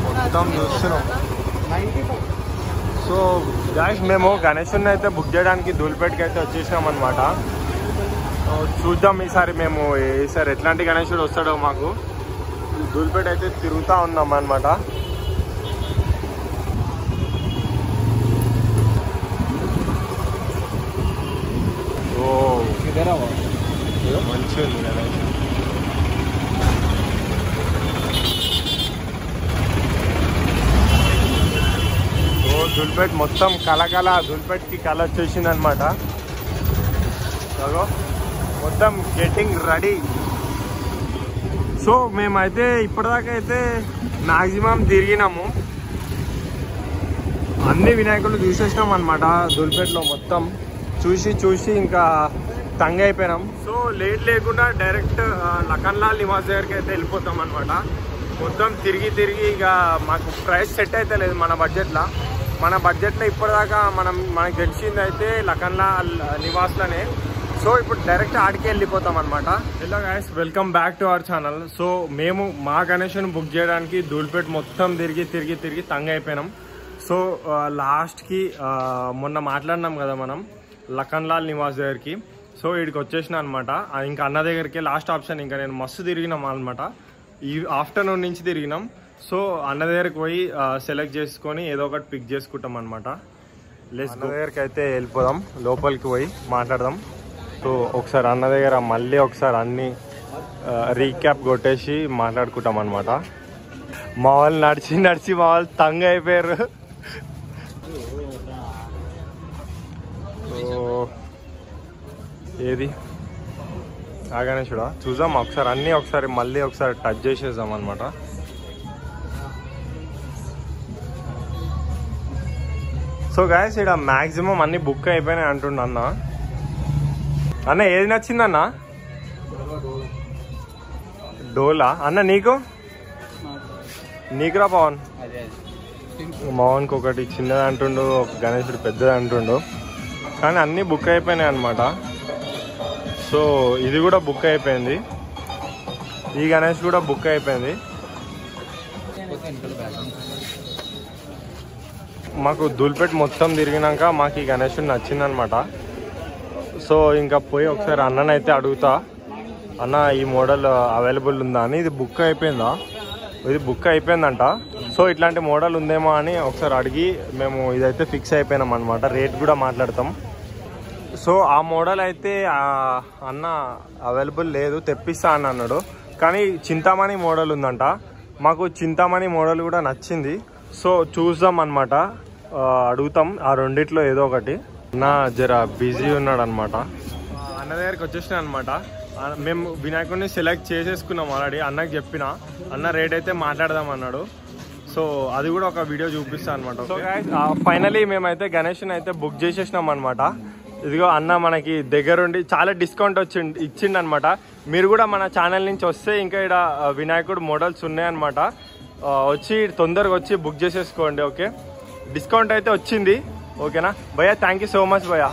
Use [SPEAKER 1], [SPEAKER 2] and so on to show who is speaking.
[SPEAKER 1] మొత్తం చూస్తున్నాం. So guys మేము గణేషుని అయితే బుక్ చేయడానికి ధూళిపేటకి అయితే వచ్చేసినాం అనమాట. చూద్దాం ఈసారి మేము ఈసారి ఎట్లాంటి గణేశుడు వస్తాడో. మాకు ధూళిపేట అయితే తిరుగుతూ ఉన్నాం అనమాట. మంచిగా ఉంది గణేష్. ధూళిపేట మొత్తం కళ ధూళిపేటకి కళ వచ్చేసింది అనమాట. మొత్తం గెటింగ్ రెడీ. సో మేమైతే ఇప్పటిదాకా అయితే మ్యాక్సిమం తిరిగినాము, అన్ని వినాయకులు చూసేసినాం అనమాట. ధూళిపేటలో మొత్తం చూసి ఇంకా తంగ అయిపోయినాం. సో లేట్ లేకుండా డైరెక్ట్ లఖన్లాల్ నివాస్ దగ్గరికి అయితే వెళ్ళిపోతాం అనమాట. మొత్తం తిరిగి ఇక మాకు ప్రైస్ సెట్ అయితే లేదు మన బడ్జెట్లో ఇప్పటిదాకా మనకు తెలిసింది అయితే లఖన్లాల్ నివాస్లోనే. సో ఇప్పుడు డైరెక్ట్ ఆడికి వెళ్ళిపోతాం అనమాట. Hello guys, welcome back to our channel. So మేము మా గణేష్ని బుక్ చేయడానికి ధూళిపేట మొత్తం తిరిగి తంగ అయిపోయినాం. సో లాస్ట్కి మొన్న మాట్లాడినాం కదా మనం లఖన్లాల్ నివాస్ దగ్గరికి. సో వీడికి వచ్చేసిన అనమాట. ఇంకా అన్న దగ్గరికి లాస్ట్ ఆప్షన్. ఇంకా నేను మస్తు తిరిగినాం అనమాట, ఈ ఆఫ్టర్నూన్ నుంచి తిరిగినాం. సో అన్న దగ్గరికి పోయి సెలెక్ట్ చేసుకొని ఏదో ఒకటి పిక్ చేసుకుంటాం అనమాట. అన్న దగ్గరికి అయితే వెళ్ళిపోదాం, లోపలికి పోయి మాట్లాడదాం. సో ఒకసారి అన్న దగ్గర మళ్ళీ ఒకసారి అన్ని రీక్యాప్ కొట్టేసి మాట్లాడుకుంటాం అనమాట. మా వాళ్ళు నడిచి మా వాళ్ళు తంగ అయిపోయారు. ఏది ఆ గణేశుడా చూద్దాం ఒకసారి, అన్నీ మళ్ళీ ఒకసారి టచ్ చేసేద్దాం అనమాట. సో గాయస్ ఇక్కడ మ్యాక్సిమం అన్ని బుక్ అయిపోయినాయి అంటుండ అన్న. ఏది నచ్చిందన్న? డోలా అన్న. నీకురా పవన్? మోహన్కి ఒకటి చిన్నది అంటుండు, ఒక గణేశుడు పెద్దది అంటుండు. కానీ అన్నీ బుక్ అయిపోయినాయి అనమాట. సో ఇది కూడా బుక్ అయిపోయింది, ఈ గణేష్ కూడా బుక్ అయిపోయింది. మాకు ధూళిపేట మొత్తం తిరిగినాక మాకు ఈ గణేశుడు నచ్చిందనమాట. సో ఇంకా పోయి ఒకసారి అన్ననైతే అడుగుతా, అన్న ఈ మోడల్ అవైలబుల్ ఉందా అని. ఇది బుక్ అయిపోయిందా? ఇది బుక్ అయిపోయిందంట. సో ఇట్లాంటి మోడల్ ఉందేమో అని ఒకసారి అడిగి మేము ఇదైతే ఫిక్స్ అయిపోయినాం అనమాట. రేట్ కూడా మాట్లాడతాం. సో ఆ మోడల్ అయితే అన్న అవైలబుల్ లేదు, తెప్పిస్తా అని అన్నాడు. కానీ చింతామణి మోడల్ ఉందంట. మాకు చింతామణి మోడల్ కూడా నచ్చింది. సో చూద్దాం అనమాట, అడుగుతాం ఆ రెండిట్లో ఏదో ఒకటి. అన్న జర బిజీ ఉన్నాడు అనమాట. అన్న దగ్గరికి వచ్చేసినా అనమాట. మేము వినాయకుడిని సెలెక్ట్ చేసేసుకున్నాం ఆల్రెడీ. అన్నకి చెప్పిన, అన్న రేట్ అయితే మాట్లాడదాం అన్నాడు. సో అది కూడా ఒక వీడియో చూపిస్తాను అనమాట. సో ఫైనలీ మేమైతే గణేష్ని అయితే బుక్ చేసేసినాం అనమాట. ఇదిగో అన్న మనకి దగ్గరుండి చాలా డిస్కౌంట్ ఇచ్చిండు అనమాట. మీరు కూడా మన ఛానల్ నుంచి వస్తే ఇంకా ఇక్కడ వినాయకుడు మోడల్స్ ఉన్నాయన్నమాట. వచ్చి తొందరగా వచ్చి బుక్ చేసేసుకోండి. ఓకే, డిస్కౌంట్ అయితే వచ్చింది. ఓకేనా భయ్యా? థ్యాంక్ యూ సో మచ్ భయ్యా.